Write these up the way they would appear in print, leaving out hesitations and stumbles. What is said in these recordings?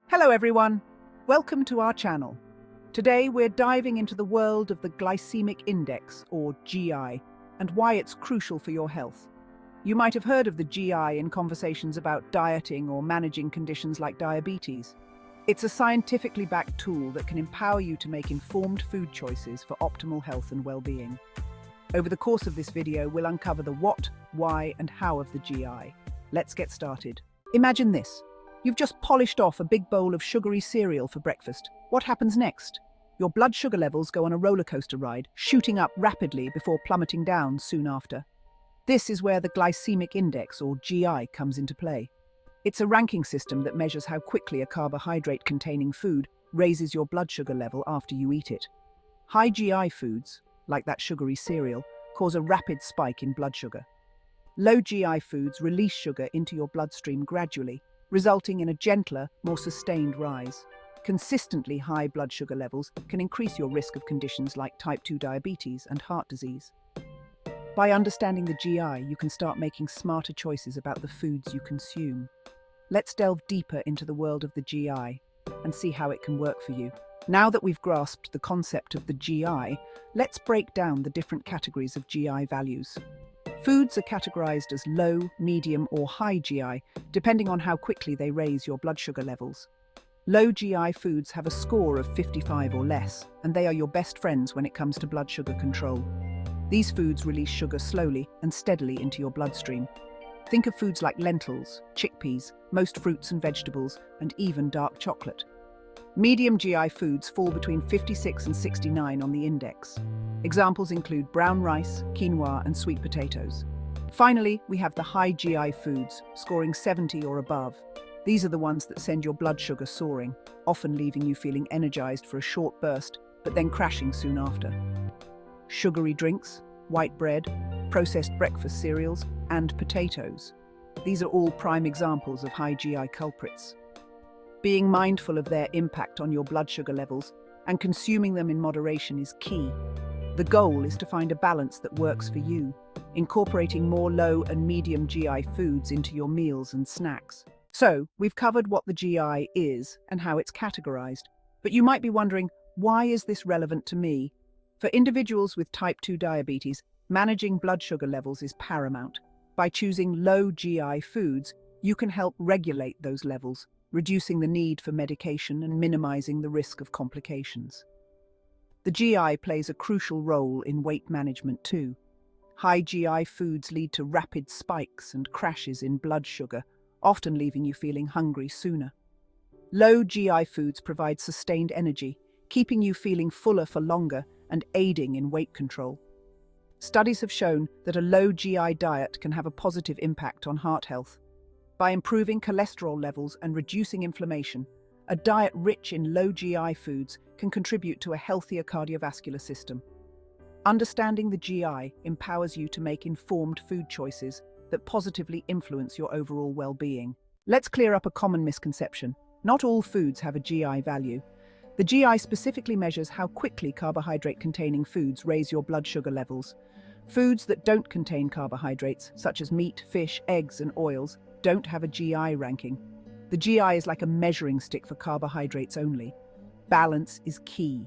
Hello everyone, welcome to our channel. Today we're diving into the world of the Glycemic Index, or GI, and why it's crucial for your health. You might have heard of the GI in conversations about dieting or managing conditions like diabetes. It's a scientifically backed tool that can empower you to make informed food choices for optimal health and well-being. Over the course of this video, we'll uncover the what, why, and how of the GI. Let's get started. Imagine this. You've just polished off a big bowl of sugary cereal for breakfast. What happens next? Your blood sugar levels go on a roller coaster ride, shooting up rapidly before plummeting down soon after. This is where the Glycemic Index, or GI, comes into play. It's a ranking system that measures how quickly a carbohydrate-containing food raises your blood sugar level after you eat it. High GI foods, like that sugary cereal, cause a rapid spike in blood sugar. Low GI foods release sugar into your bloodstream gradually, resulting in a gentler, more sustained rise. Consistently high blood sugar levels can increase your risk of conditions like type 2 diabetes and heart disease. By understanding the GI, you can start making smarter choices about the foods you consume. Let's delve deeper into the world of the GI and see how it can work for you. Now that we've grasped the concept of the GI, let's break down the different categories of GI values. Foods are categorized as low, medium, or high GI, depending on how quickly they raise your blood sugar levels. Low GI foods have a score of 55 or less, and they are your best friends when it comes to blood sugar control. These foods release sugar slowly and steadily into your bloodstream. Think of foods like lentils, chickpeas, most fruits and vegetables, and even dark chocolate. Medium GI foods fall between 56 and 69 on the index. Examples include brown rice, quinoa, and sweet potatoes. Finally, we have the high GI foods, scoring 70 or above. These are the ones that send your blood sugar soaring, often leaving you feeling energized for a short burst, but then crashing soon after. Sugary drinks, white bread, processed breakfast cereals, and potatoes. These are all prime examples of high GI culprits. Being mindful of their impact on your blood sugar levels and consuming them in moderation is key. The goal is to find a balance that works for you, incorporating more low and medium GI foods into your meals and snacks. So, we've covered what the GI is and how it's categorized. But you might be wondering, why is this relevant to me? For individuals with type 2 diabetes, managing blood sugar levels is paramount. By choosing low GI foods, you can help regulate those levels, reducing the need for medication and minimizing the risk of complications. The GI plays a crucial role in weight management too. High GI foods lead to rapid spikes and crashes in blood sugar, often leaving you feeling hungry sooner. Low GI foods provide sustained energy, keeping you feeling fuller for longer and aiding in weight control. Studies have shown that a low GI diet can have a positive impact on heart health. By improving cholesterol levels and reducing inflammation, a diet rich in low GI foods can contribute to a healthier cardiovascular system. Understanding the GI empowers you to make informed food choices that positively influence your overall well-being. Let's clear up a common misconception. Not all foods have a GI value. The GI specifically measures how quickly carbohydrate-containing foods raise your blood sugar levels. Foods that don't contain carbohydrates, such as meat, fish, eggs, and oils, don't have a GI ranking. The GI is like a measuring stick for carbohydrates only. Balance is key.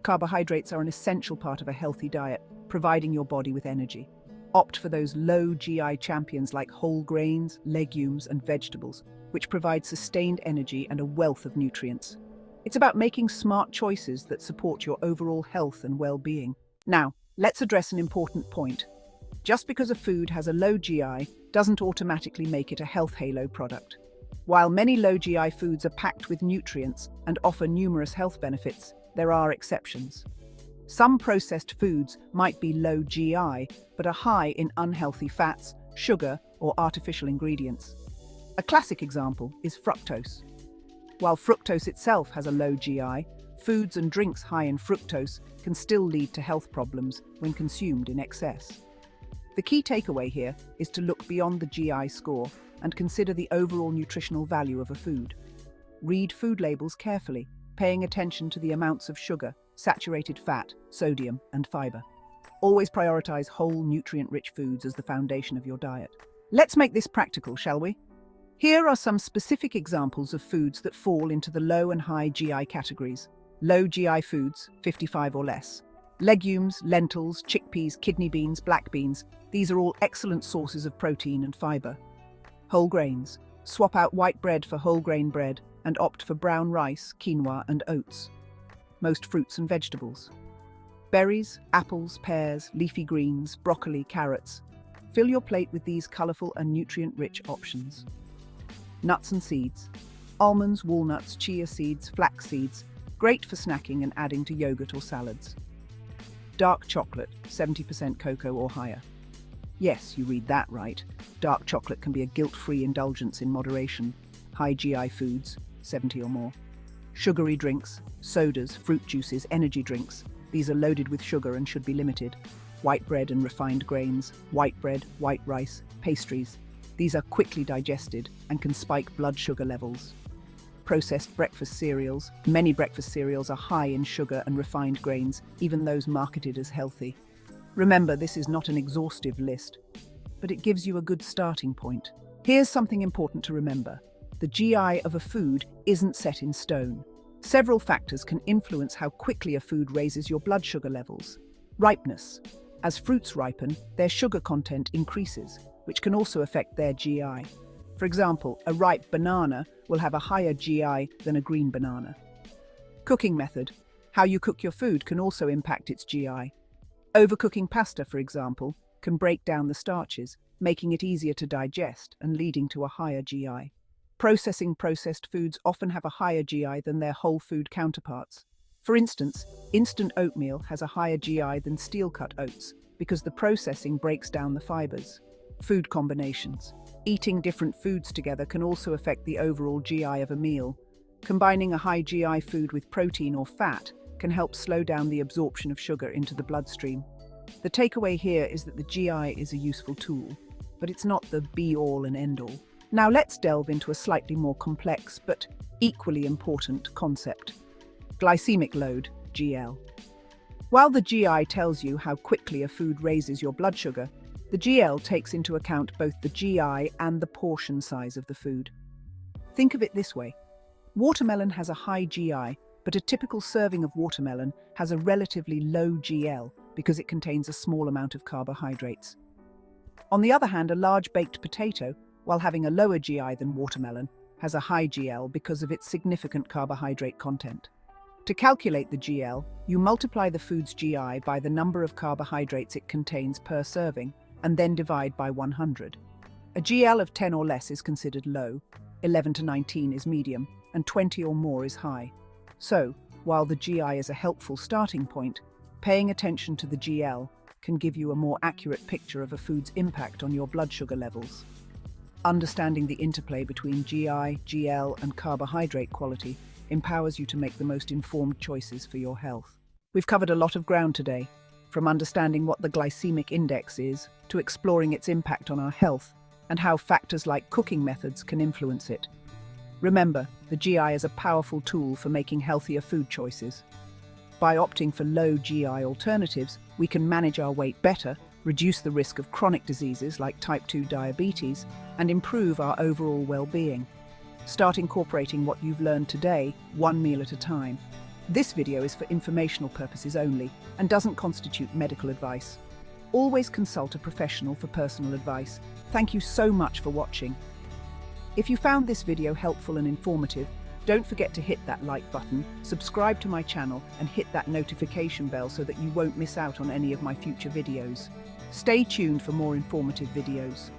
Carbohydrates are an essential part of a healthy diet, providing your body with energy. Opt for those low GI champions like whole grains, legumes, and vegetables, which provide sustained energy and a wealth of nutrients. It's about making smart choices that support your overall health and well-being. Now, let's address an important point. Just because a food has a low GI doesn't automatically make it a health halo product. While many low GI foods are packed with nutrients and offer numerous health benefits, there are exceptions. Some processed foods might be low GI, but are high in unhealthy fats, sugar, or artificial ingredients. A classic example is fructose. While fructose itself has a low GI, foods and drinks high in fructose can still lead to health problems when consumed in excess. The key takeaway here is to look beyond the GI score and consider the overall nutritional value of a food. Read food labels carefully, paying attention to the amounts of sugar, saturated fat, sodium, and fiber. Always prioritize whole, nutrient-rich foods as the foundation of your diet. Let's make this practical, shall we? Here are some specific examples of foods that fall into the low and high GI categories. Low GI foods, 55 or less. Legumes, lentils, chickpeas, kidney beans, black beans. These are all excellent sources of protein and fiber. Whole grains. Swap out white bread for whole grain bread and opt for brown rice, quinoa, and oats. Most fruits and vegetables. Berries, apples, pears, leafy greens, broccoli, carrots. Fill your plate with these colourful and nutrient-rich options. Nuts and seeds. Almonds, walnuts, chia seeds, flax seeds. Great for snacking and adding to yogurt or salads. Dark chocolate, 70% cocoa or higher. Yes, you read that right. Dark chocolate can be a guilt-free indulgence in moderation. High GI foods, 70 or more. Sugary drinks, sodas, fruit juices, energy drinks. These are loaded with sugar and should be limited. White bread and refined grains, white bread, white rice, pastries. These are quickly digested and can spike blood sugar levels. Processed breakfast cereals. Many breakfast cereals are high in sugar and refined grains, even those marketed as healthy. Remember, this is not an exhaustive list, but it gives you a good starting point. Here's something important to remember. The GI of a food isn't set in stone. Several factors can influence how quickly a food raises your blood sugar levels. Ripeness. As fruits ripen, their sugar content increases, which can also affect their GI. For example, a ripe banana will have a higher GI than a green banana. Cooking method. How you cook your food can also impact its GI. Overcooking pasta, for example, can break down the starches, making it easier to digest and leading to a higher GI. Processed foods often have a higher GI than their whole food counterparts. For instance, instant oatmeal has a higher GI than steel-cut oats because the processing breaks down the fibers. Food combinations. Eating different foods together can also affect the overall GI of a meal. Combining a high GI food with protein or fat can help slow down the absorption of sugar into the bloodstream. The takeaway here is that the GI is a useful tool, but it's not the be-all and end-all. Now let's delve into a slightly more complex but equally important concept. Glycemic load, GL. While the GI tells you how quickly a food raises your blood sugar, the GL takes into account both the GI and the portion size of the food. Think of it this way. Watermelon has a high GI, but a typical serving of watermelon has a relatively low GL because it contains a small amount of carbohydrates. On the other hand, a large baked potato, while having a lower GI than watermelon, has a high GL because of its significant carbohydrate content. To calculate the GL, you multiply the food's GI by the number of carbohydrates it contains per serving, and then divide by 100. A GL of 10 or less is considered low, 11 to 19 is medium, and 20 or more is high. So, while the GI is a helpful starting point, paying attention to the GL can give you a more accurate picture of a food's impact on your blood sugar levels. Understanding the interplay between GI, GL, and carbohydrate quality empowers you to make the most informed choices for your health. We've covered a lot of ground today, from understanding what the glycemic index is, to exploring its impact on our health, and how factors like cooking methods can influence it. Remember, the GI is a powerful tool for making healthier food choices. By opting for low GI alternatives, we can manage our weight better, reduce the risk of chronic diseases like type 2 diabetes, and improve our overall well-being. Start incorporating what you've learned today, one meal at a time. This video is for informational purposes only and doesn't constitute medical advice. Always consult a professional for personal advice. Thank you so much for watching. If you found this video helpful and informative, don't forget to hit that like button, subscribe to my channel, and hit that notification bell so that you won't miss out on any of my future videos. Stay tuned for more informative videos.